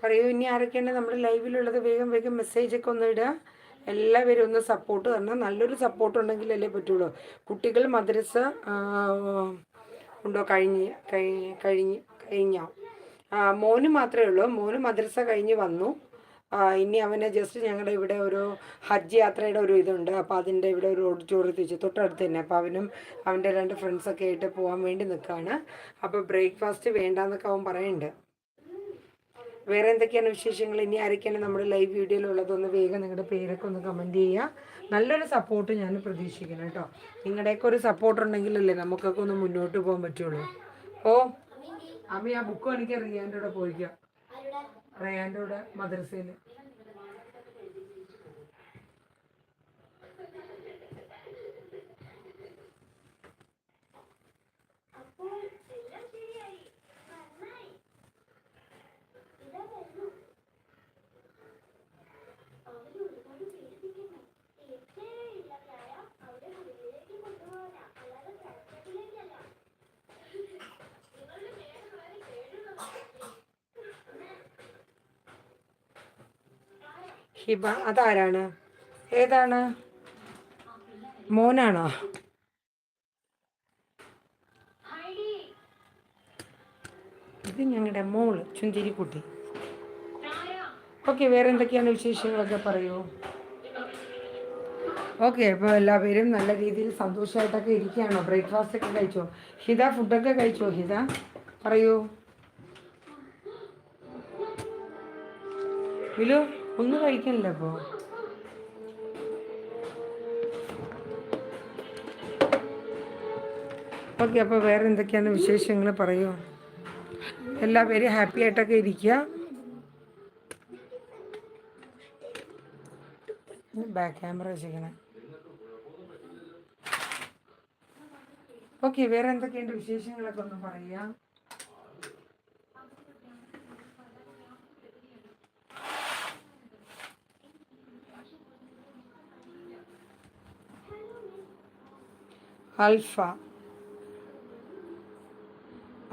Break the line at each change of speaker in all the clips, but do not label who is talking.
പറയൂ, ഇനി ആരൊക്കെയാണ് നമ്മുടെ ലൈവിലുള്ളത്? വേഗം വേഗം മെസ്സേജൊക്കെ ഒന്ന് ഇടുക. എല്ലാവരും ഒന്ന് സപ്പോർട്ട് തരണം. നല്ലൊരു സപ്പോർട്ട് ഉണ്ടെങ്കിലല്ലേ പറ്റുള്ളൂ. കുട്ടികൾ മദ്രസ ഉണ്ടോ? കഴിഞ്ഞോ? മോന് മാത്രമേ ഉള്ളൂ. മോന് മദ്രസ കഴിഞ്ഞ് വന്നു. ഇനി അവനെ ജസ്റ്റ് ഞങ്ങളുടെ ഇവിടെ ഒരു ഹജ്ജ് യാത്രയുടെ ഒരു ഇതുണ്ട്. അപ്പോൾ അതിൻ്റെ ഇവിടെ ഒരു ഓഡിറ്റോറിയത്തിൽ വെച്ച് തൊട്ടടുത്ത് തന്നെ. അപ്പോൾ അവനും അവൻ്റെ 2 ഫ്രണ്ട്സൊക്കെ ആയിട്ട് പോകാൻ വേണ്ടി നിൽക്കുകയാണ്. അപ്പോൾ ബ്രേക്ക്ഫാസ്റ്റ് വേണ്ടാന്നൊക്കെ അവൻ പറയുന്നുണ്ട്. വേറെ എന്തൊക്കെയാണ് വിശേഷങ്ങൾ? ഇനി ആരൊക്കെയാണ് നമ്മുടെ ലൈവ് വീഡിയോയിലുള്ളതൊന്ന് വേഗം നിങ്ങളുടെ പേരൊക്കെ ഒന്ന് കമൻറ്റ് ചെയ്യുക. നല്ലൊരു സപ്പോർട്ട് ഞാൻ പ്രതീക്ഷിക്കണം കേട്ടോ. നിങ്ങളുടെയൊക്കെ ഒരു സപ്പോർട്ട് ഉണ്ടെങ്കിലല്ലേ നമുക്കൊക്കെ ഒന്ന് മുന്നോട്ട് പോകാൻ പറ്റുള്ളൂ. ഓ അമ്മ, ആ ബുക്ക് എനിക്ക് റിയാൻ്റെ കൂടെ പോയിക്കാം. റിയാൻ്റെ കൂടെ മദ്രസയിൽ. ഹിബ അതാരാണ്? ഏതാണ്? മോനാണോ? ഇത് ഞങ്ങളുടെ മോള് ചുന്തിരിക്കുട്ടി. ഓക്കെ, വേറെ എന്തൊക്കെയാണ് വിശേഷങ്ങളൊക്കെ പറയൂ. ഓക്കെ, അപ്പോൾ എല്ലാവരും നല്ല രീതിയിൽ സന്തോഷമായിട്ടൊക്കെ ഇരിക്കുകയാണോ? ബ്രേക്ക്ഫാസ്റ്റ് ഒക്കെ കഴിച്ചോ? ഹിത ഫുഡൊക്കെ കഴിച്ചോ? ഹിത പറയൂ. വിലു ഒന്നും കഴിക്കണില്ല അപ്പോൾ. ഓക്കെ, അപ്പോൾ വേറെ എന്തൊക്കെയാണ് വിശേഷങ്ങൾ പറയൂ. എല്ലാവരും ഹാപ്പി ആയിട്ടൊക്കെ ഇരിക്കുക. Back camera വെച്ചിരിക്കണേ. ഓക്കെ, വേറെ എന്തൊക്കെയുണ്ട് വിശേഷങ്ങളൊക്കെ ഒന്ന് പറയാം.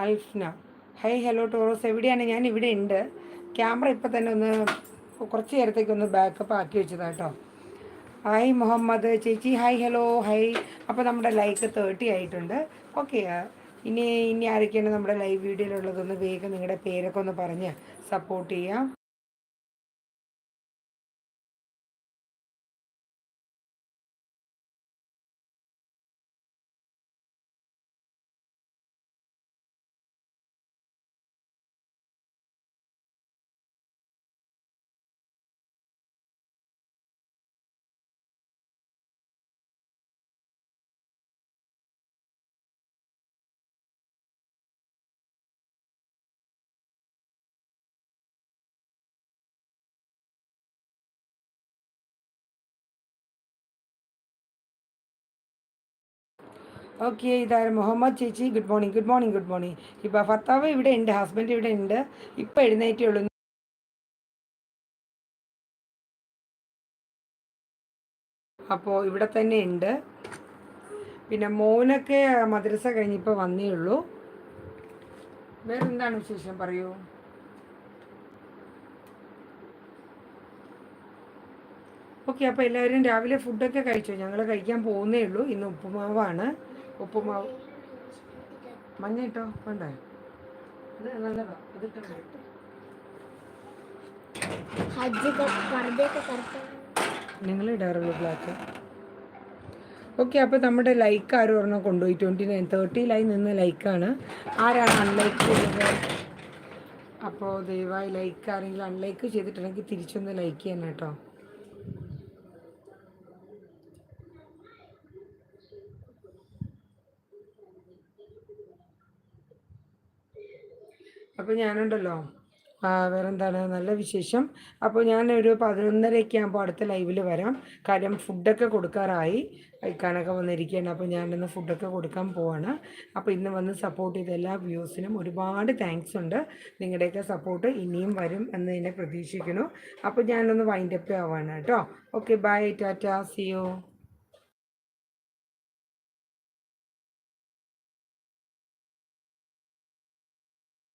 അൽഫ്ന ഹൈ ഹലോ ടോറോസ്, എവിടെയാണ്? ഞാൻ ഇവിടെ ഉണ്ട്. ക്യാമറ ഇപ്പം തന്നെ ഒന്ന് കുറച്ച് നേരത്തേക്കൊന്ന് ബാക്കപ്പ് ആക്കി വെച്ചതാട്ടോ. ഹായ് മുഹമ്മദ് ചേച്ചി, ഹായ് ഹലോ ഹൈ. അപ്പോൾ നമ്മുടെ ലൈക്ക് 30 ആയിട്ടുണ്ട്. ഓക്കെ, ഇനി ആരൊക്കെയാണ് നമ്മുടെ ലൈവ് വീഡിയോയിലുള്ളതൊന്ന് വേഗം നിങ്ങളുടെ പേരൊക്കെ ഒന്ന് പറഞ്ഞ് സപ്പോർട്ട് ചെയ്യാം. ഓക്കെ, ഇതാരും മുഹമ്മദ് ചേച്ചി, good morning good morning good morning. ഇപ്പോൾ ഭർത്താവ് ഇവിടെ ഉണ്ട്, ഹസ്ബൻഡ് ഇവിടെ ഉണ്ട്. ഇപ്പം എഴുന്നേറ്റേ ഉള്ളൂ. അപ്പോൾ ഇവിടെ തന്നെ ഉണ്ട്. പിന്നെ മോനൊക്കെ മദ്രസ കഴിഞ്ഞിപ്പോൾ വന്നേ ഉള്ളൂ. വേറെ എന്താണ് വിശേഷം പറയൂ. ഓക്കെ, അപ്പോൾ എല്ലാവരും രാവിലെ ഫുഡൊക്കെ കഴിച്ചോ? ഞങ്ങൾ കഴിക്കാൻ പോകുന്നേ ഉള്ളൂ. ഇന്ന് ഉപ്പുമാവാണ്. ഉപ്പുമാവ് മഞ്ഞ ഇട്ടോ വേണ്ടേ? ഇത് നല്ലതാ. ഇതിട്ടോ നിങ്ങൾ ഇടാറുള്ളൂ ബ്ലാക്ക്. ഓക്കെ, അപ്പോൾ നമ്മുടെ ലൈക്ക് ആരും ഒരെണ്ണം കൊണ്ടുപോയി. 30 നിന്ന് ലൈക്കാണ്. ആരാണ് അൺലൈക്ക് ചെയ്തത്? അപ്പോൾ ദയവായി ലൈക്ക് ആരെങ്കിലും അൺലൈക്ക് ചെയ്തിട്ടുണ്ടെങ്കിൽ തിരിച്ചൊന്ന് ലൈക്ക് ചെയ്യണം കേട്ടോ. അപ്പോൾ ഞാനുണ്ടല്ലോ, വേറെന്താണ് നല്ല വിശേഷം. അപ്പോൾ ഞാനൊരു 11:30 ആകുമ്പോൾ അടുത്ത ലൈവിൽ വരാം. കാര്യം ഫുഡൊക്കെ കൊടുക്കാറായി. കഴിക്കാനൊക്കെ വന്നിരിക്കുകയാണ്. അപ്പോൾ ഞാനിന്ന് ഫുഡൊക്കെ കൊടുക്കാൻ പോവാണ്. അപ്പോൾ ഇന്ന് വന്ന് സപ്പോർട്ട് ചെയ്ത എല്ലാ വ്യൂസിനും ഒരുപാട് താങ്ക്സ് ഉണ്ട്. നിങ്ങളുടെയൊക്കെ സപ്പോർട്ട് ഇനിയും വരും എന്ന് തന്നെ പ്രതീക്ഷിക്കുന്നു. അപ്പോൾ ഞാനൊന്ന് വൈൻഡപ്പ് ആവാണ് കേട്ടോ. Okay, bye, tata, see U.